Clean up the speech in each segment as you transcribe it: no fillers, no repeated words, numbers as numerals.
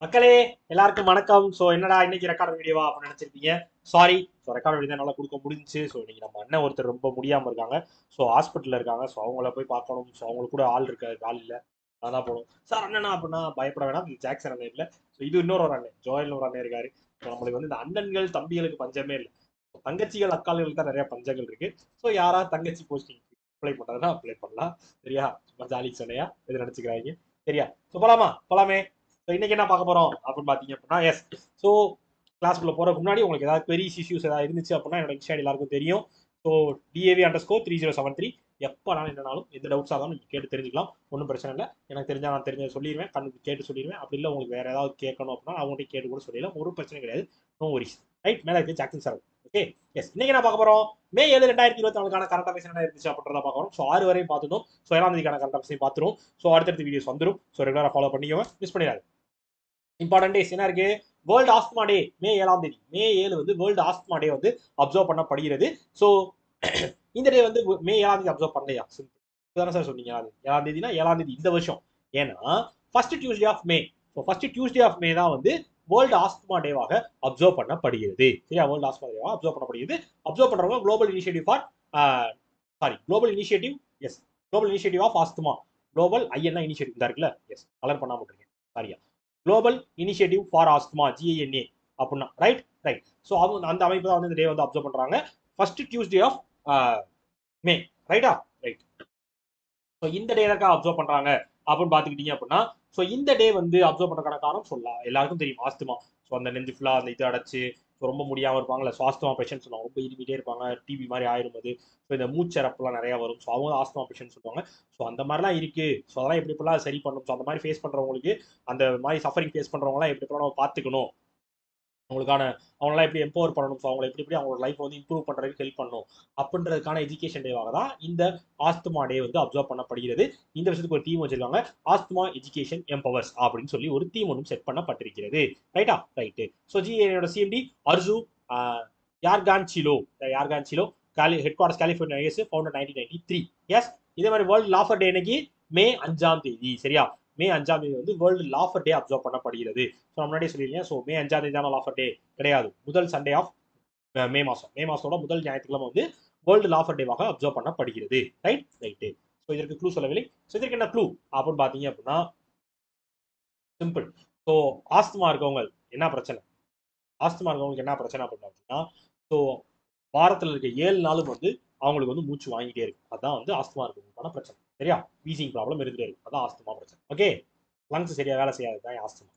மக்களே எல்லாருக்கும் வணக்கம். ஸோ என்னடா இன்னைக்கு ரெக்கார்ட் வீடியோவா அப்படின்னு நினைச்சிருப்பீங்க. சாரி. ஸோ ரெக்கார்ட் வீடியோ நல்லா கொடுக்க முடிஞ்சுச்சு. ஸோ இன்னைக்கு நம்ம அண்ணன் ஒருத்தர் ரொம்ப முடியாமல் இருக்காங்க. ஸோ ஹாஸ்பிட்டலில் இருக்காங்க. ஸோ அவங்கள போய் பார்க்கணும். ஸோ அவங்களுக்கு கூட ஆள் இருக்காது, ஆள் இல்லை. நான் தான் போகணும். சார் அண்ணனா அப்படின்னா பயப்பட வேணாம், இது ஜாக்சன் அண்ணன் இல்லை. ஸோ இது இன்னொரு ஒரு அண்ணன், ஜோயல் ஒரு அண்ணன் இருக்காரு. ஸோ நம்மளுக்கு வந்து இந்த அண்ணன்கள் தம்பிகளுக்கு பஞ்சமே இல்லை. தங்கச்சிகள் அக்கால்களுக்கு தான் நிறைய பஞ்சங்கள் இருக்கு. ஸோ யாரா தங்கச்சி போஸ்டிங் அப்ளை பண்ணுறதுனா அப்ளை பண்ணலாம். சரியா? சும்மா ஜாலி சொன்னையா எது நினச்சிக்கிறாங்க. சரியா? ஸோ போலாமே. ஸோ இன்னைக்கு என்ன பார்க்க போறோம் அப்படின்னு பார்த்தீங்க அப்படின்னா, எஸ். ஸோ கிளாஸ்க்குள்ள போறதுக்கு முன்னாடி உங்களுக்கு ஏதாவது queries இஷ்யூஸ் ஏதாவது இருந்துச்சு அப்படின்னா என்னோட இன்ஸ்டா எல்லாருக்கும் தெரியும். ஸோ DAV_3073 எப்போனாலும் என்னனாலும் எந்த டவுட்ஸாக இருந்தாலும் நீங்கள் கேட்டு தெரிஞ்சுக்கலாம். ஒன்றும் பிரச்சனை இல்லை. எனக்கு தெரிஞ்சா நான் தெரிஞ்சதை சொல்லிடுவேன், கண்ணு கேட்டு சொல்லிடுவேன். அப்படி இல்லை உங்களுக்கு வேற ஏதாவது கேட்கணும் அப்படின்னா அவங்கள்ட்ட கேட்டு கூட சொல்லிடலாம். ஒரு பிரச்சனை கிடையாது. No worries. ரைட். மேலே இருக்கு ஜாக்சன் சார். ஓகே. எஸ். இன்னைக்கு என்ன பார்க்க போறோம்? மே 7 2024 கரண்ட் அஃபேர்ஸ் என்ன இருந்துச்சு அப்படின்றத பார்க்கணும். ஸோ 6 வரையும் பார்த்துட்டோம். ஸோ 7ஆம் தேதிக்கான கரண்ட் அஃபேர்ஸையும் பார்த்துரும். ஸோ அடுத்தடுத்த வீடியோஸ் வந்துடும். ஸோ ரெகுலராக ஃபாலோ பண்ணிக்கோங்க, மிஸ் பண்ணிடாது. இம்பார்ட்டன்ட் டேஸ் என்ன இருக்கு? வேர்ல்டு ஆஸ்துமா டே மே 7ஆம் தேதி. மே 7 வந்து வேர்ல்டு ஆஸ்துமா டே வந்து அப்சர்வ் பண்ணப்படுகிறது. ஸோ இந்த டே வந்து மே 7ஆம் தேதி அப்சர்வ் பண்ணலையா? தானே சார் சொன்னீங்க. அது 7ஆம் தேதினா 7ஆம் தேதி இந்த வருஷம். ஏன்னா first Tuesday of May. So first Tuesday of May தான் வந்து வேர்ல்டு ஆஸ்துமா டேவாக அப்சர்வ் பண்ணப்படுகிறது. சரியா? வேர்ல்டு ஆஸ்துமா டேவாக அப்சர்வ் பண்ணப்படுகிறது. அப்சர்வ் பண்றவங்க global initiative for global initiative. Yes. Global initiative of asthma. Global ஐஎன்ஆ இனிஷியேட்டிவ் தான் இருக்குல்ல. எஸ். கலர் பண்ணாம விட்டுருக்கேன். சரியா? Global initiative for asthma, GINA அப்படின்னா ரைட். ஸோ அவங்க அந்த அமைப்பு தான் வந்து இந்த டே வந்து அப்சர்வ் பண்றாங்க. First Tuesday of May. ரைட்டா? ரைட். ஸோ இந்த டே எதற்காக அப்சர்வ் பண்றாங்க அப்படின்னு பார்த்துக்கிட்டீங்க அப்படின்னா, ஸோ இந்த டே வந்து அப்சர்வ் பண்றதுக்கான காரணம் சொல்லலாம், எல்லாருக்கும் தெரியும். ஆஸ்துமா. ஸோ அந்த நெஞ்சு ஃபுல்லா அந்த இது அடைச்சு ரொம்ப முடியாம இருப்பாங்கல்ல. ஸோ ஆஸ்துமா பேஷண்ட் சொல்லுவாங்க, ரொம்ப இருமிட்டே இருப்பாங்க, டிபி மாதிரி ஆயிரும். அது ஸோ இந்த மூச்சரப்புலாம் நிறைய வரும். ஸோ அவங்க ஆஸ்துமா பேஷண்ட் சொல்லுவாங்க. ஸோ அந்த மாதிரிலாம் இருக்கு. ஸோ அதெல்லாம் எப்படி எப்படிலாம் சரி பண்ணும். ஸோ அந்த மாதிரி ஃபேஸ் பண்றவங்களுக்கு, அந்த மாதிரி சஃபரிங் ஃபேஸ் பண்றவங்களாம் எப்படி எப்படிலாம் நம்ம பார்த்துக்கணும், அவங்களுக்கான அவங்களாம் எப்படி எம்பவர் பண்ணணும், ஸோ அவங்களை எப்படி எப்படி அவங்களோட லைஃப் வந்து இம்ப்ரூவ் பண்ணுறதுக்கு ஹெல்ப் பண்ணணும் அப்படின்றதுக்கான எஜுகேஷன் டேவாக தான் இந்த ஆஸ்துமா டே வந்து அப்சர்வ் பண்ணப்படுகிறது. இந்த வருஷத்துக்கு ஒரு தீம் வச்சிருக்காங்க, ஆஸ்துமா எஜுகேஷன் எம்பவர்ஸ் அப்படின்னு சொல்லி ஒரு தீம் ஒன்றும் செட் பண்ணப்பட்டிருக்கிறது. ரைட்டா? ரைட்டு. ஸோ GNA CMD அர்ஜு யார்கான்சிலோ headquarters California US, founder 1993. Yes. இதே மாதிரி வேர்ல்டு லாஃபர் டே இன்னைக்கு மே 5ஆம் தேதி. சரியா? மே 5ஆம் தேதி வந்து வேர்ல்டு லாஃபர் டே அப்சர்வ் பண்ணப்படுகிறது. ஸோ முன்னாடியே சொல்லியிருக்கேன். ஸோ மே 5ஆம் தேதி தான் லாஃபர் டே கிடையாது. முதல் சண்டே ஆஃப் மே மாசத்தோட முதல் ஞாயிற்றுக்கிழமை வந்து வேர்ல்டு லாஃபர் டேவாக அப்சர்வ் பண்ணப்படுகிறது. ரைட்டு. ஸோ இதற்கு க்ளூ சொல்லவில்லை. ஸோ இதற்கு என்ன க்ளூ அப்படின்னு பார்த்தீங்க அப்படின்னா, சிம்பிள். ஸோ ஆஸ்துமா இருக்கவங்க என்ன பிரச்சனை? ஆஸ்துமா இருக்கவங்களுக்கு என்ன பிரச்சனை அப்படின்னு பார்த்தீங்கன்னா, ஸோ வாரத்தில் இருக்க 7 நாளும் வந்து அவங்களுக்கு வந்து மூச்சு வாங்கிட்டே இருக்கு. அதான் வந்து ஆஸ்துமா இருக்கவங்களுக்கான பிரச்சனை. சரியா? வீசிங் ப்ராப்ளம் இருந்துட்டே இருக்கு. அதான் ஆஸ்துமா பிரச்சனை. ஓகே. லங்ஸ் சரியா வேலை செய்யாது தான் ஆஸ்துமா.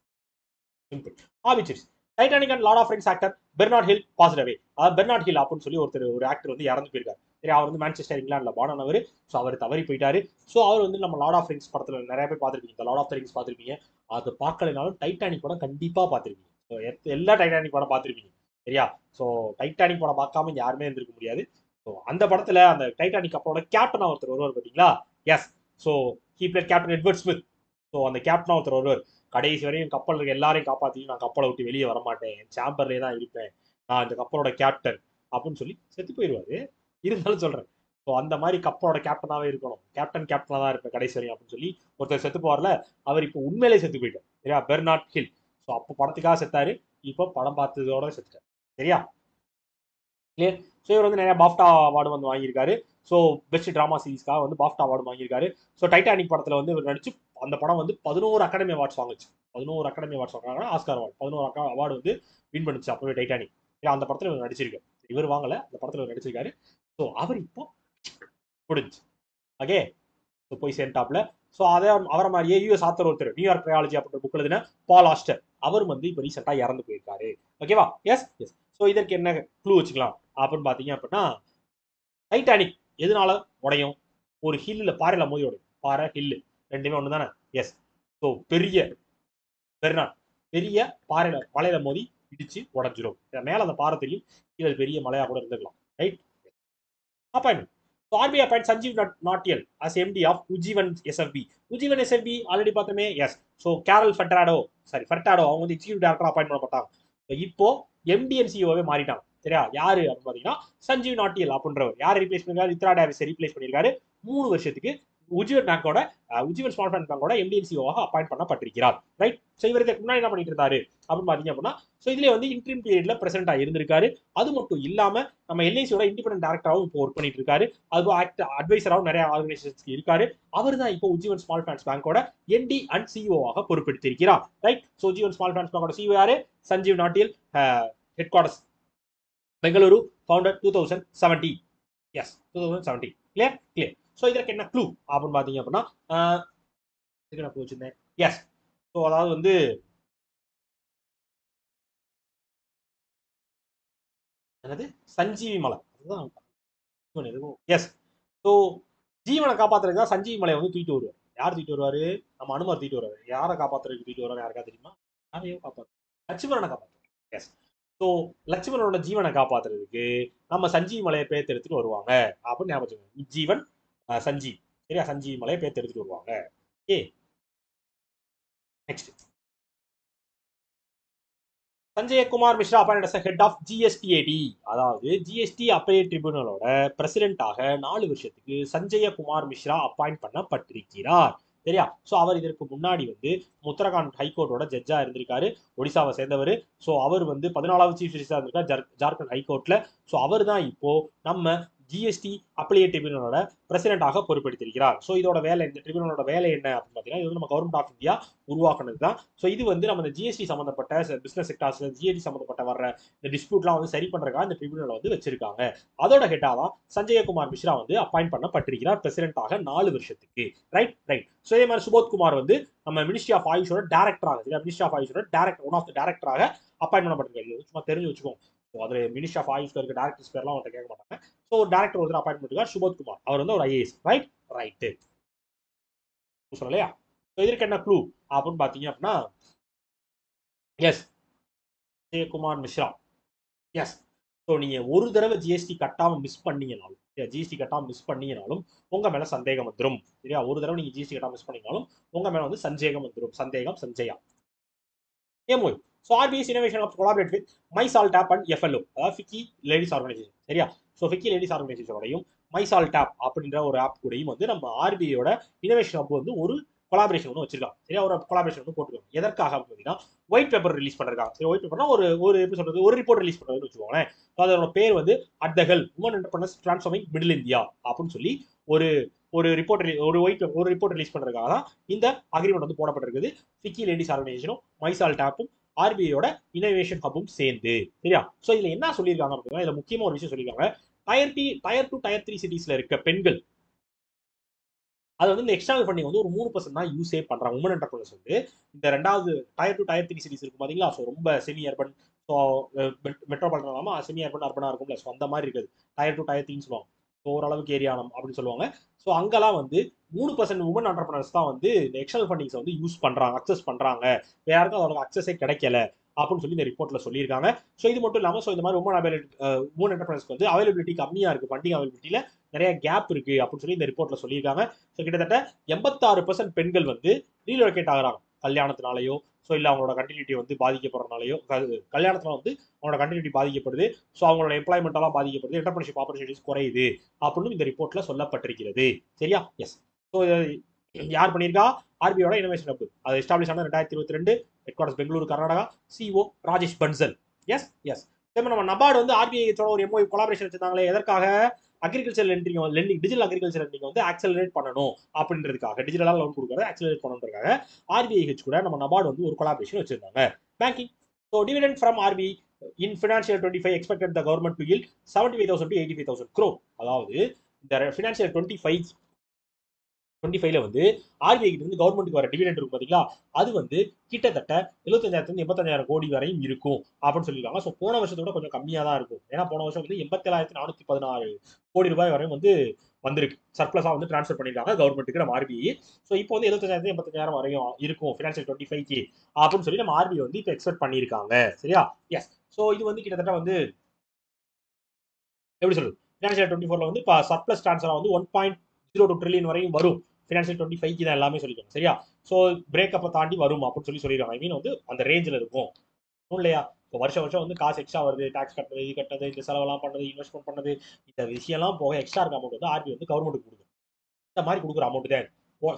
Simple. Obituaries. Titanic and Lord of Rings actor Bernard Hill passed away. அதாவது பெர்னார்ட் ஹில் அப்படின்னு சொல்லி ஒரு ஆக்டர் வந்து இறந்து போயிருக்காரு. சரி, அவர் வந்து மான்செஸ்டர் இங்கிலாந்துல பாடானவர். ஸோ அவர் தவறி போயிட்டாரு. ஸோ அவர் வந்து நம்ம லார்ட் ஆஃப் ரிங்ஸ் படத்துல நிறைய பேர் பார்த்துருப்பீங்க. இந்த லார்ட் ஆஃப் த ரிங்ஸ் பார்த்துருப்பீங்க. அது பார்க்கலனாலும் டைட்டானிக் படம் கண்டிப்பா பார்த்துருப்பீங்க. ஸோ எல்லா டைட்டானிக் படம் பார்த்துருப்பீங்க. சரியா? ஸோ டைட்டானிக் படம் பார்க்காம யாருமே இருந்திருக்க முடியாது. ஸோ அந்த படத்துல அந்த டைட்டானிக் கப்பலோட கேப்டனா ஒருத்தர் வருவார் பார்த்தீங்களா? Yes. So he played captain Edward Smith. So அந்த கேப்டனா ஒருத்தர் வருவார். கடைசி வரையும் கப்பல் இருக்க எல்லாரையும் காப்பாற்றி நான் கப்பலை விட்டு வெளியே வரமாட்டேன், என் சாம்பர்லேயே தான் இருப்பேன், நான் இந்த கப்பலோட கேப்டன் அப்படின்னு சொல்லி செத்து போயிடுவாரு. இருந்தாலும் சொல்றேன், ஸோ அந்த மாதிரி கப்பலோட கேப்டனாவே இருக்கணும், கேப்டனா தான் இருப்பேன் கடைசி வரையும் அப்படின்னு சொல்லி ஒருத்தர் செத்து போவார்ல. அவர் இப்போ உண்மையிலே செத்து போயிட்டார். சரியா? Bernard hill. ஸோ அப்போ படத்துக்காக செத்தாரு, இப்போ படம் பார்த்ததோட செத்துட்டார். சரியா? கிளியர். ஸோ இவர் வந்து நிறைய பாஃப்டா அவார்டு வந்து வாங்கியிருக்காரு. ஸோ பெஸ்ட் டிராமா சீரிஸ்க்காக வந்து பாஃப்டா அவார்டு வாங்கியிருக்காரு. ஸோ டைட்டானிக் படத்தில் வந்து இவர் நடிச்சு அந்த படம் வந்து 11 அகாடமி அவார்ட்ஸ் வாங்குச்சு. 11 அகாடமி அவார்ட்ஸ் வாங்கினாங்கன்னா ஆஸ்கார் அவார்டு 11 அவார்டு வந்து வின் பண்ணுச்சு அப்பவே டைட்டானிக். ஏன்னா அந்த படத்தில் இவர் நடிச்சிருக்காரு. இவர் வாங்கல, அந்த படத்தில் இவர் நடிச்சிருக்காரு. ஸோ அவர் இப்போ முடிஞ்சு. ஓகே. ஸோ போய் சேர்ந்தாப்ல. ஸோ அதை அவரை மாதிரியே US ஆத்தர் ஒருத்தர் நியூயார்க் ட்ரையாலஜி அப்படின்ற புக் எழுதின பால் ஆஸ்டர், அவர் வந்து இப்போ ரீசெண்டாக இறந்து போயிருக்காரு. ஓகேவா? எஸ். ஸோ இதற்கு என்ன க்ளூ வச்சுக்கலாம் அப்படின்னு பார்த்தீங்க அப்படின்னா, டைட்டானிக் எதனால உடையும்? ஒரு ஹில்ல, பாறையில மோதி உடையும். பாறை ஹில்லு ரெண்டுமே ஒன்று தானே? எஸ். ஸோ பெர்னாட் பெரிய பாறையில மலையில மோதி இடிச்சு உடஞ்சிரும். மேல அந்த பாறை தெரியும், கீழே பெரிய மலையா கூட இருந்துக்கலாம். Right. Appointment. So RBI appoints Sanjeev Nautiyal as MD of Ujjivan SFB. Ujjivan SFB already பார்த்தோமே. எஸ். ஸோ கேரல் ஃபர்டாடோ அவங்க வந்து எக்ஸிக்யூட்டிவ் டைரக்டர் அப்பாயின்ட் பண்ணப்பட்டாங்க. இப்போ MD and CEOவே மாறிட்டாங்க. சரியா? யாரு அப்படின்னு பார்த்தீங்கன்னா சஞ்சீவ் நாட்டியல் அப்படின்றவர். யார் ரீப்ளேஸ் பண்ணிருக்காரு? இத்ரா டேவிஸை ரீப்ளேஸ் பண்ணியிருக்காரு 3 வருஷத்துக்கு. உஜ்ஜீவன் பேங்கோட உஜ்ஜீவன் ஸ்மால் ஃபைனான்ஸ் பேங்கோட எம்டிஎன்சிஓவாக அப்பாயிண்ட் பண்ணப்பட்டிருக்கிறார். ரைட். ஸோ இவர் இதுக்கு முன்னாடி என்ன பண்ணிட்டு இருந்தாரு அப்படின்னு பாத்தீங்க அப்படின்னா, ஸோ இதுல வந்து இன்ட்ரீம் பீரியட்ல பிரசென்டா இருந்திருக்காரு. அது மட்டும் இல்லாம நம்ம எல்ஐசியோட இண்டிபெண்டன்ட் டைரக்டராகவும் இப்போ ஒர்க் பண்ணிட்டு இருக்காரு. அது அட்வைசராகவும் நிறைய ஆர்கனைசேஷன்ஸ்க்கு இருக்காரு. அவர் தான் இப்போ உஜ்ஜீவன் ஸ்மால் ஃபைனான்ஸ் பேங்கோட எம்டி அண்ட் சிஇஓவாக பொறுப்பெடுத்திருக்கிறார். ரைட். ஸோ உஜ்ஜீவன் ஸ்மால் ஃபைனான்ஸ் பேங்கோட சிஇஓ யாரு? Sanjeev Nautiyal, headquarters Bengaluru, founder 2017. Yes, 2017. Clear clear. So இதற்கு என்ன க்ளூ அப்படின்னு பாத்தீங்க அப்படின்னா, இதுக்கு நான் வச்சிருந்தேன். எஸ். ஸோ அதாவது வந்து என்னது சஞ்சீவி மலை, அதுதான் எதுவும். எஸ். ஸோ ஜீவனை காப்பாத்துறதுக்கு தான் சஞ்சீவி மலையை வந்து தூக்கிட்டு வருவார். யார் தூக்கிட்டு வருவாரு? நம்ம அனுமார் தூக்கிட்டு வருவாரு. யாரை காப்பாத்துறதுக்கு தூக்கிட்டு வருவாரு? யாருக்கா தெரியுமா? யாரையும் காப்பாத்து, லட்சுமணனை காப்பாத்துவார். எஸ். ஸோ லட்சுமணனோட ஜீவனை காப்பாத்துறதுக்கு நம்ம சஞ்சீவி மலையை பேர்த்து எடுத்துட்டு வருவாங்க அப்படின்னு ஞாபகம். ஜீவன் சஞ்சீவ், சரியா? சஞ்சீவி மலையை பேர்த்து எடுத்துட்டு வருவாங்க. Okay. Next, Sanjaykumar Mishra appointed as head of GSTAT. அதாவது ஜிஎஸ்டி அப்பலேட் ட்ரிபியூனலோட பிரசிடென்ட்டாக 4 வருஷத்துக்கு சஞ்சயகுமார் மிஸ்ரா அப்பாயிண்ட் பண்ணப்பட்டிருக்கிறார். சரியா? ஸோ அவர் இதற்கு முன்னாடி வந்து உத்தரகாண்ட் ஹைகோர்ட்டோட ஜட்ஜா இருந்திருக்காரு. ஒடிசாவை சேர்ந்தவர். ஸோ அவர் வந்து 14வது சீஃப் ஜஸ்டிஸா இருந்திருக்காரு ஜார்க்கண்ட் ஹைகோர்ட்ல. ஸோ அவர் தான் இப்போ நம்ம ஜிஎஸ்டி அப்பலேட் ட்ரிபியூனலோட பிரசிடென்ட்டாக பொறுப்பெடுத்திருக்கிறார். ஸோ இதோட வேலை, இந்த ட்ரிபியூனலோட வேலை என்ன அப்படின்னு பார்த்தீங்கன்னா, இது வந்து நம்ம கவர்மெண்ட் ஆஃப் இந்தியா உருவாக்குனது தான். ஸோ இது வந்து நம்ம இந்த ஜிஎஸ்டி சம்பந்தப்பட்ட பிசினஸ் செக்டார்ஸ்ல ஜிஎஸ்டி சம்பந்தப்பட்ட வர்ற இந்த டிஸ்பியூட்லாம் வந்து சரி பண்றதுக்காக இந்த ட்ரிபியூனல் வந்து வச்சிருக்காங்க. அதோட ஹெட்டா தான் சஞ்சயகுமார் மிஸ்ரா வந்து அப்பாயிண்ட் பண்ணப்பட்டிருக்கிறார் பிரசிடென்ட்டாக 4 வருஷத்துக்கு. Right right. ஸோ இதே மாதிரி சுபோத்குமார் வந்து நம்ம மினிஸ்ட்ரி ஆஃப் ஆயுஷோட டேரக்டராக, மினிஸ்ட்ரி ஆஃப் ஆயுஷோட டேரக்டர், ஒன் ஆஃப் த டேரக்டராக அப்பாயிண்ட் பண்ணப்பட்டிருக்காரு. சும்மா தெரிஞ்சு வச்சுக்கோங்க. அதுல மினிஸ்ட்ரி ஆஃப் ஆயுஷ்ல இருக்க டேரக்டர்ஸ் பேர்லாம் அவர்கிட்ட கேட்க மாட்டாங்க. ஸோ ஒரு டேரக்டர் ஒருத்தர் அப்பாயிண்ட் பண்ணிருக்கார், சுபோத்குமார். அவர் வந்து ஒரு ஐஏஎஸ். ரைட் ரைட்டு சொல்லலையா? இதற்கு என்ன க்ளூ அப்படின்னு பாத்தீங்க அப்படின்னா, yes, Jayakumar Mishra. Yes. So நீங்க ஒரு தடவை ஜிஎஸ்டி கட்டாம மிஸ் பண்ணீங்கனாலும், ஜிஎஸ்டி கட்டாம மிஸ் பண்ணீங்கனாலும் உங்க மேல சந்தேகம் வந்துடும். சரியா? ஒரு தடவை நீங்க ஜிஎஸ்டி கட்டாம மிஸ் பண்ணீங்கனாலும் உங்க மேல வந்து சந்தேகம் வந்துடும். சந்தேகம், சஞ்சயா. ஏமோய். So RBS innovation hub collaborate with மைசால் டேப் அண்ட் எஃப்எல்ஓ, அதாவது ஃபிக்கி லேடிஸ் ஆர்கனைசேஷன். சரியா? ஸோ ஃபிக்கி லேடிஸ் ஆர்கனைசேஷனோடையும் மைசால் டேப் அப்படின்ற ஒரு ஆப் கூடயும் வந்து நம்ம ஆர்பிஐயோட இனோவேஷன் ஹப் வந்து ஒரு கொலாபரேஷன் ஒன்று வச்சிருக்காங்க. சரியா? ஒரு கொலாபரேஷன் வந்து போட்டுருக்காங்க. எதற்காக பார்த்தீங்கன்னா, ஒயிட் பேப்பர் ரிலீஸ் பண்றாங்க. சரி, ஒயிட் பேப்பர்னா ஒரு ஒரு எப்படி சொல்றது, ஒரு ரிப்போர்ட் ரிலீஸ் பண்றதுன்னு வச்சுக்கோங்களேன். அதோட பேர் வந்து at the helm women entrepreneurs transforming middle India அப்படின்னு சொல்லி ஒரு ஒரு ரிப்போர்ட், ஒரு ரிப்போர்ட் ரிலீஸ் பண்றதுக்காக தான் இந்த அக்ரிமெண்ட் வந்து போடப்பட்டிருக்குது. ஃபிக்கி லேடிஸ் ஆர்கனைசேஷனும் மைசால் டேப்பும் ஆர்பிஐயோட இனோவேஷன் ஹப்பும் சேர்ந்து. சரியா? ஸோ இதுல என்ன சொல்லியிருக்காங்க அப்படின்னா, இதுல முக்கியமா ஒரு விஷயம் சொல்லியிருக்காங்க. டயர் 2 டயர் 3 சிட்டிஸ்ல இருக்க பெண்கள் அது வந்து இந்த எக்ஸ்டர்னல் ஃபண்டிங் வந்து ஒரு 3% தான் யூஸே பண்றாங்க. உமன் என்டர்பிரைஸ் வந்து இந்த ரெண்டாவது டயர் 2 டயர் 3 சிட்டிஸ் இருக்கும் பாத்தீங்களா? ஸோ ரொம்ப செமி அர்பன், ஸோ மெட்ரோபாலிட்டன் இல்லாம செமி அர்பன் அர்பனா இருக்கும்ல. ஸோ அந்த மாதிரி இருக்குது. டயர் 2 டயர் 3 சொல்லுவாங்க. ஸோ ஓரளவுக்கு ஏரியானம் அப்படின்னு சொல்லுவாங்க. ஸோ அங்கெல்லாம் வந்து 3% உமன் என்டர்பிரைஸ் தான் வந்து இந்த எக்ஸ்டர்னல் ஃபண்டிங்ஸ் வந்து யூஸ் பண்றாங்க, அக்சஸ் பண்றாங்க. வேற யாருக்கும் அதோட அக்சஸே கிடைக்கல அப்படின்னு சொல்லி இந்த ரிப்போர்ட்ல சொல்லியிருக்காங்க. ஸோ இது மட்டும் இல்லாம, ஸோ இந்த மாதிரி உமன் என்டர்பிரைஸ்க்கு வந்து அவைலபிலிட்டி கம்மியா இருக்கு, ஃபண்டிங் அவைலபிலிட்டியில நிறைய கேப் இருக்கு அப்படின்னு சொல்லி இந்த ரிப்போர்ட்ல சொல்லியிருக்காங்க. ஸோ கிட்டத்தட்ட 86% பெண்கள் வந்து ரீலோகேட் ஆகுறாங்க கல்யாணத்தினாலேயோ, ஸோ இல்லை அவங்களோட கண்டினியூட்டி வந்து பாதிக்கப்படுறதுனாலையோ, கல்யாணத்துல வந்து அவங்களோட கண்டினியூட்டி பாதிக்கப்படுது, ஸோ அவங்களோட எம்ப்ளாய்மெண்ட் எல்லாம் பாதிக்கப்படுது, என்டர்பிரினர்ஷிப் ஆப்பர்ச்சுனிட்டிஸ் குறையுது அப்படின்னு இந்த ரிப்போர்ட்ல சொல்லப்பட்டிருக்கிறது. சரியா? எஸ். ஸோ யார் பண்ணியிருக்கா? ஆர்பிஐயோட இனோவேஷன் ஹப். அது எஸ்டாப்ளிஷ் ஆன 2022, headquarters Bengaluru, Karnataka. CEO Rajesh Bansal. Yes yes. நம்ம நபார்டு வந்து ஆர்பிஐ ஒரு எம்ஓ கொலாபரேஷன் வச்சிருந்தாங்களே, எதற்காக? Agriculture lending, digital agriculture lending வந்து ஆக்சலரேட் பண்ணணும் அப்படின்றதுக்காக, டிஜிட்டலாக லோன் கொடுக்கறத ஆக்சலரேட் பண்ணணுன்றதுக்காக ஆர்பிஐஹெச் கூட நம்ம நபார்டு வந்து ஒரு கொலாபரேஷன் வச்சிருந்தாங்க. Banking. So dividend from RBI in financial 25 expected the government to yield 75,000 to 85,000 crore. அதாவது இந்த ஃபினான்ஷியல் 25ல வந்து ஆர்பிஐ கிட்ட இருந்து கவர்மெண்ட்டுக்கு வர டிவிடெண்ட் இருக்கும் பாத்தீங்களா, அது வந்து கிட்டத்தட்ட 75,000 85,000 கோடி வரையும் இருக்கும் அப்படின்னு சொல்லியிருக்காங்க. ஸோ போன வருஷத்தோட கொஞ்சம் கம்மியா தான் இருக்கும். ஏன்னா போன வருஷம் வந்து 87,416 கோடி ரூபாய் வரையும் வந்து வந்திருக்கு, சர்ப்ளஸா வந்து டிரான்ஸ்ஃபர் பண்ணிருக்காங்க கவர்மெண்ட்டுக்கு நம்ம ஆர்பிஐ. ஸோ இப்போ வந்து 75,000 85,000 வரையும் இருக்கும் ஃபினான்ஷியல் 25க்கு அப்படின்னு சொல்லி நம்ம ஆர்பிஐ வந்து இப்போ எக்ஸ்பெக்ட் பண்ணியிருக்காங்க. சரியா? எஸ். ஸோ இது வந்து கிட்டத்தட்ட வந்து எப்படி சொல்றது, ஃபினான்ஷியல் 24ல வந்து இப்போ சர்ப்ளஸ் டிரான்ஸ்ஃபர் வந்து 1.02 ட்ரில்லியன் வரையும் வரும். ஃபினான்ஷியல் 25க்கு தான் எல்லாமே சொல்லிக்கணும். சரியா? ஸோ பிரேக்கப்பை தாண்டி வரும் அப்படின்னு சொல்லி சொல்லிடுறாங்க. ஐ மீன் வந்து அந்த ரேஞ்சில் இருக்கும் இல்லையா? இப்போ வருஷம் வருஷம் வந்து காசு எக்ஸ்ட்ரா வருது, டாக்ஸ் கட்டுறது, இது கட்டுறது, இந்த செலவெல்லாம் பண்ணது, இன்வெஸ்ட்மெண்ட் பண்ணது, இந்த விஷயம்லாம் போக எக்ஸ்ட்ரா இருக்க அமௌண்ட் வந்து ஆர்பிஐ வந்து கவர்மெண்ட்டுக்கு கொடுக்கும். இந்த மாதிரி கொடுக்குற அமௌண்ட் தான்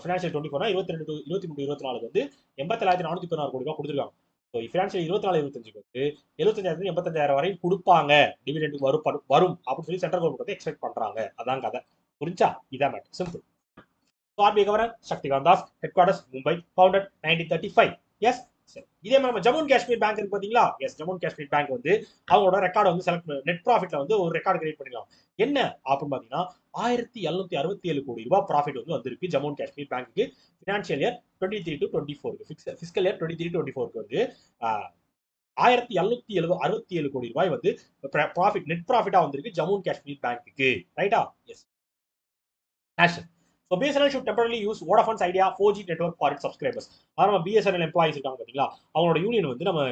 ஃபினான்ஷியல் 24 22 23 24 வந்து 87,416 கோடி ரூபாய் கொடுத்துருக்காங்க. ஸோ ஃபினான்ஷியல் 24 25 வந்து 75,000 85,000 வரையும் கொடுப்பாங்க, டிவிடெண்ட் வரும் அப்படின்னு சொல்லி சென்ட்ரல் கவர்மெண்ட் வந்து எக்ஸ்பெக்ட் பண்றாங்க. அதான் கதை. புரிஞ்சா? இதான் matter, simple. RBI governor Shaktikanta Das, headquarters Mumbai, founded 1935. Yes. இதே மாதிரி நம்ம ஜம்மு அண்ட் காஷ்மீர் பேங்க் இருக்கு பாத்தீங்களா? Yes, Jammu and Kashmir bank வந்து அவங்களோட ரெக்கார்டு வந்து செலக்ட் நெட் ப்ராஃபிட்ல வந்து ஒரு ரெக்கார்டு கிரியேட் பண்ணிக்கலாம். என்ன அப்படின்னு பாத்தீங்கன்னா 1767 கோடி ரூபாய் ப்ராஃபிட் வந்து வந்திருக்கு Jammu and Kashmir bank financial year 23 to 24 fiscal year 23-24 வந்து 1767 கோடி ரூபாய் வந்து ப்ராஃபிட், நெட் ப்ராஃபிட்டா வந்திருக்கு ஜம்மு அண்ட் காஷ்மீர் பேங்க்கு. ரைட்டா? Yes. National. So BSNL should temporarily use Vodafone's Idea 4G network for its subscribers. நம்ம BSNL எம்ப்ளாயிஸ் இருக்காங்க பாத்தீங்களா, அவங்களோட யூனியன் வந்து நம்ம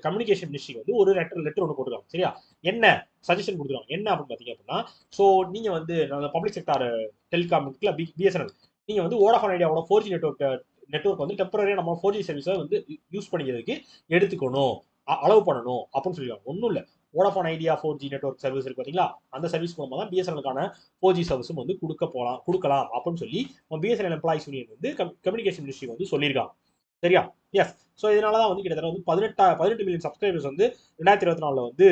கம்யூனிகேஷன் மினிஸ்ட்ரி வந்து ஒரு லெட்டர் ஒன்று போட்டுருக்காங்க. சரியா? என்ன சஜஷன் கொடுத்துருக்காங்க என்ன அப்படின்னு பாத்தீங்க அப்படின்னா, ஸோ நீங்க வந்து பப்ளிக் செக்டார் டெலிகாம் இருக்குல்ல BSNL, நீங்க வந்து வோடாஃபோன் ஐடியாவோட 4G நெட்வொர்க் வந்து டெம்பரரியா நம்ம 4G சர்வீஸை வந்து யூஸ் பண்ணிக்கிறதுக்கு எடுத்துக்கணும், அலோவ் பண்ணணும் அப்படின்னு சொல்லிருக்காங்க. ஒன்றும் இல்லை, Vodafone idea 4G network service இருக்கு பாத்தீங்களா, அந்த சர்வீஸ் மூலமா தான் பிஎஸ்என்எலுக்கான 4G சர்வீஸும் வந்து கொடுக்கலாம் அப்படின்னு சொல்லி பிஎஸ்என்எல் எம்ப்ளாயிஸ் யூனியன் வந்து கம்யூனிகேஷன் மினிஸ்ட்ரி வந்து சொல்லியிருக்காங்க. சரியா? எஸ். ஸோ இதனாலதான் வந்து கிட்டத்தட்ட வந்து 18 மில்லியன் சப்ஸ்கிரைபர்ஸ் வந்து 2024 வந்து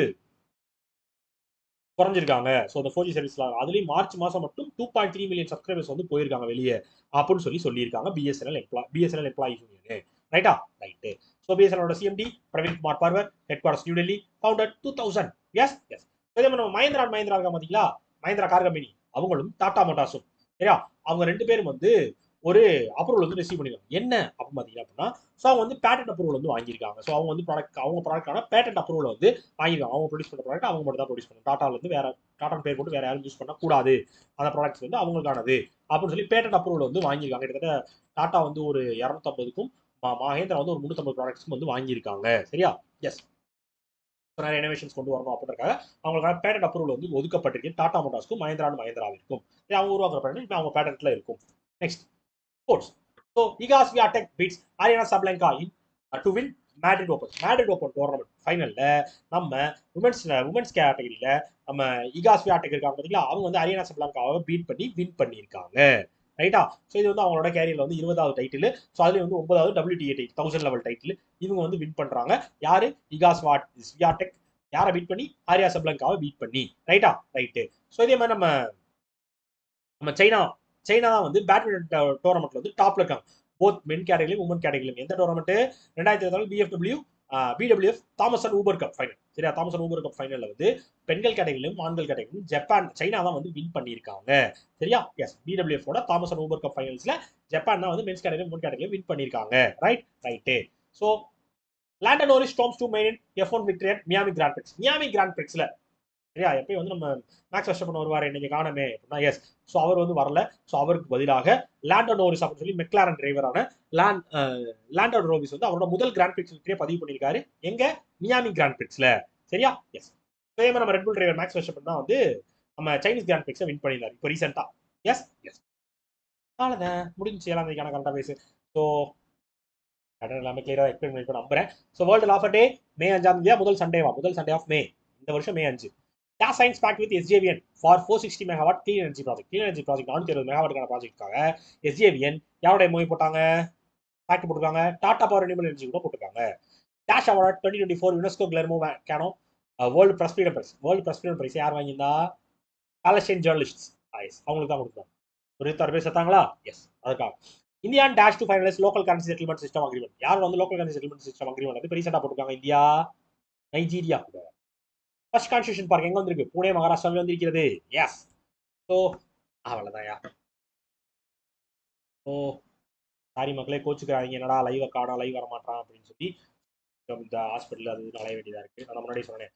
குறைஞ்சிருக்காங்க. ஸோ அந்த 4G சர்வீஸ்ல அதுலயும் மார்ச் மாசம் மட்டும் 2.3 மில்லியன் சப்ஸ்கிரைபர்ஸ் வந்து போயிருக்காங்க வெளியே அப்படின்னு சொல்லியிருக்காங்க பிஎஸ்என்எல் எம்ப்ளாயிஸ் யூனியன். ரைட்டா? ரைட்டு. ஸோ பிஎஸ்என்எலோட CMD Praveen Kumar Purwar, headquarters New Delhi, founded 2000. Yes. Yes. இதே மாதிரி நம்ம மஹிந்திரா இருக்கா பாத்தீங்களா, மஹிந்திரா கார் கம்பெனி, அவங்களும் டாடா மோட்டார்ஸும், சரியா, அவங்க ரெண்டு பேரும் வந்து ஒரு அப்ரூவல் வந்து ரிசீவ் பண்ணிருக்காங்க. என்ன அப்படின்னு பாத்தீங்க அப்படின்னா, ஸோ அவங்க வந்து பேட்டன்ட் அப்ரூவல் வந்து வாங்கியிருக்காங்க. ஸோ அவங்க வந்து அவங்க ப்ராடக்டான பேட்டன்ட் அப்ரூவல் வந்து வாங்கிருக்காங்க. அவங்க ப்ரொடியூஸ் பண்ண ப்ராடக்ட் அவங்க மட்டும் தான் ப்ரொடியூஸ் பண்ணணும். டாட்டால இருந்து வேற டாட்டா பேர் போட்டு வேற யாரும் யூஸ் பண்ணக்கூடாது, அந்த ப்ராடக்ட்ஸ் வந்து அவங்களுக்கானது அப்படின்னு சொல்லி பேட்டன்ட் அப்ரூவல் வந்து வாங்கியிருக்காங்க. கிட்டத்தட்ட டாட்டா வந்து ஒரு 250க்கும் மஹேந்திரா வந்து ஒரு 350 ப்ராடக்ட்ஸ்க்கும் வந்து வாங்கியிருக்காங்க. சரியா? எஸ். நிறைய இனோவேஷன்ஸ் கொண்டு வரணும் அப்படின்றக்காக அவங்களுக்கான பேட்டன்ட் அப்ரூவல் வந்து ஒதுக்கப்பட்டிருக்கு டாடா மோட்டார்ஸ்க்கும் மஹேந்திராவிற்கும். அவங்க உருவாக்குற பேட்டன்ட் அவங்க பேட்டன்ட்ல இருக்கும். Next, sports. So Iga Swiatek beats Aryna Sabalenka in to win Madrid open tournament ஃபைனல்ல நம்ம உமன்ஸ் கேட்டகரியில நம்ம இகா ஸ்வியாடெக் இருக்காங்க பாத்தீங்களா, அவங்க வந்து அரியானா சப்லங்காவை பீட் பண்ணி வின் பண்ணியிருக்காங்க. ரைட்டா? ஸோ இது வந்து அவங்களோட கேரியர்ல வந்து 20வது டைட்டில். ஸோ அதுல வந்து 9வது WTA 1000 லெவல் டைட்டில் இவங்க வந்து வின் பண்றாங்க. யாரு? இகா ஸ்வியாடெக் யாரை பீட் பண்ணி? ஆரியா சப்லங்காவை பீட் பண்ணி. ரைட்டா? ரைட்டு. ஸோ இதே மாதிரி நம்ம சைனா தான் வந்து பேட்மிண்டன் டோர்னமெண்ட்ல வந்து டாப்ல இருக்காங்க. போத் மென் கேட்டகரியிலும் உமன் கேட்டகரியிலும். எந்த tournament? 2024 BWF Thomas Uber cup final. சரியா? தாமசன் ஊபர் கப் ஃபைனல்ல வந்து பெண்கள் கேட்டகரியிலும் ஆண்கள் கேட்டகரியிலும் சைனா தான் வந்து வின் பண்ணியிருக்காங்க. சரியா? எஸ். BWF ஓட தாமசன் ஊபர் கப் ஃபைனல்ஸ்ல ஜப்பான் தான் வந்து மென்ஸ் கேட்டகரி உமன் கேட்டகரியிலும் வின் பண்ணியிருக்காங்க. Right. So Lando Norris storms to மெயின் F1 victory at Miami grand பிரிக்ஸ்ல. சரியா? எப்பயும் வந்து நம்ம மேக்ஸ் வெஸ்டர்பன் வருவார், இன்னைக்கு காணமே அப்படின்னா, எஸ். ஸோ அவர் வந்து வரல. ஸோ அவருக்கு பதிலாக லாண்டோ நோரிஸ் அப்படின்னு சொல்லி மெக்லாரன் டிரைவரான லாண்டோ நோரிஸ் வந்து அவரோட முதல் கிராண்ட் பிரிக்ஸ் விக்டரியை பதிவு பண்ணியிருக்காரு. எங்க? மியாமி கிராண்ட் பிரிக்ஸ்ல. சரியா? எஸ். அதே மாதிரி நம்ம ரெட்புல் டிரைவர் மேக்ஸ் வெஸ்டர்பன் தான் வந்து நம்ம சைனீஸ் கிராண்ட் பிரிக்ஸை வின் பண்ணியிருந்தாரு இப்போ ரீசெண்டா. எஸ். எஸ். அவ்வளோதான் முடிஞ்சு எல்லாம் கரெக்டாக பேசு. ஸோ எல்லாமே கிளியரா எக்ஸ்பிளைன் பண்ணி நம்புறேன். ஸோ வேர்ல்டு லாஃபர் டே மே 5 முதல் சண்டே ஆஃப் மே இந்த வருஷம் மே 5. Gas Science Pact with SJVN for 460 megawatt clean energy project 460 மெகாவாட்டுக்கான ப்ராஜெக்ட்காக SJVN யாரோட MOU போட்டாங்க? பேக்ட் போட்டுருக்காங்க. டாடா பவர் ரெனியூவல் எனர்ஜி கூட போட்டுருக்காங்க. Dash award 2024 UNESCO Guillermo Cano world press freedom prize யார் வாங்கியிருந்தா? பாலஸ்டைன் ஜேர்னலிஸ்ட்ஸ் அவங்களுக்கு தான் கொடுத்தாங்க. ஒரு 26 பேர் செத்தாங்களா? எஸ். அதுக்காக India dash to finalise local currency settlement system agreement. யார் வந்து local currency settlement system agreement வந்து ரீசெண்டா போட்டுருக்காங்க? இந்தியா, நைஜீரியா கூட. ஃபர்ஸ்ட் கான்ஸ்டியூஷன் பார்க் எங்க வந்திருக்கு? புனே மகாராஷ்டிராவில் வந்திருக்கிறது. எஸ். ஸோ அவ்வளோதான்யா. ஸோ சாரி மக்களே, கோச்சுக்கிறாங்க, என்னடா லைவ் வர மாட்டான் அப்படின்னு சொல்லி இந்த ஹாஸ்பிட்டல் அது அலைய வேண்டியதாக இருக்குது. நான் முன்னாடி சொன்னேன்,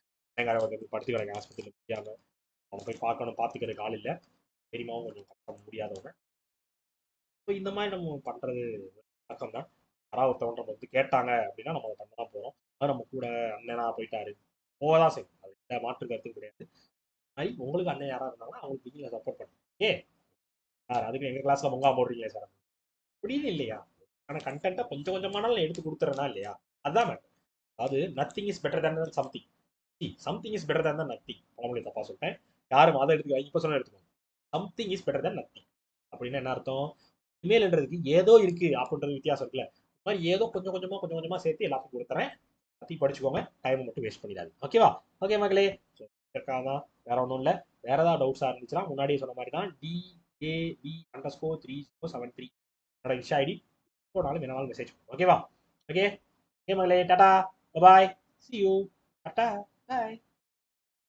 படுத்து கிடக்க ஹாஸ்பிட்டலில் முடியாமல் அவங்க போய் பார்த்துக்கிறதுக்கு ஆள் இல்லை. பெரியமாவும் கொஞ்சம் முடியாதவங்க. ஸோ இந்த மாதிரி நம்ம பண்ணுறது பக்கம் தான். யாராவது ஒருத்தவங்க நம்ம வந்து கேட்டாங்க அப்படின்னா நம்ம அதை பண்ண தான் போகிறோம். அது நம்ம கூட அண்ணனா போயிட்டாரு போகதான் செய்யும், அது மாற்று கருத்து கிடையாது. மாதிரி உங்களுக்கு அண்ணன் யாராக இருந்தாலும் அவங்களுக்கு நீங்க சப்போர்ட் பண்ணுங்க. சார் அதுக்கு எங்கள் கிளாஸில் முங்கா போடுறீங்களே சார் அப்படின்னு இல்லையா? ஆனால் கண்டென்ட்டை கொஞ்சம் கொஞ்சமானாலும் எடுத்து கொடுத்துறேன்னா இல்லையா? அதுதான் மேடம். அதாவது nothing is better than something is better than nothing. அவங்களே தப்பா சொல்லிட்டேன், யாரும் அதை எடுத்துக்க இப்போ சொன்ன எடுத்துக்கோங்க. Something is better than nothing. அப்படின்னு என்ன அர்த்தம்? இமெயில்ன்றதுக்கு ஏதோ இருக்கு அப்படின்றது வித்தியாசம் இருக்குல்ல. இந்த மாதிரி ஏதோ கொஞ்சம் கொஞ்சமா சேர்த்து எல்லாத்துக்கும் கொடுத்துறேன். பத்தி படிச்சுக்கோங்க, டைம் மட்டும் வேஸ்ட் பண்ணிடாது. ஓகேவா? ஓகே மகளே, இருக்காதான், வேற ஒன்றும் இல்லை. வேற ஏதாவது டவுட்ஸா இருந்துச்சுன்னா முன்னாடியே சொன்ன மாதிரி தான் DAB_3073 என்னோட இன்ஸ்டா ஐடி. போனாலும் வேணாலும் மெசேஜ். ஓகேவா? ஓகே ஓகே மகளே, டாடா பாய், சி யூ, டாடா பாய்.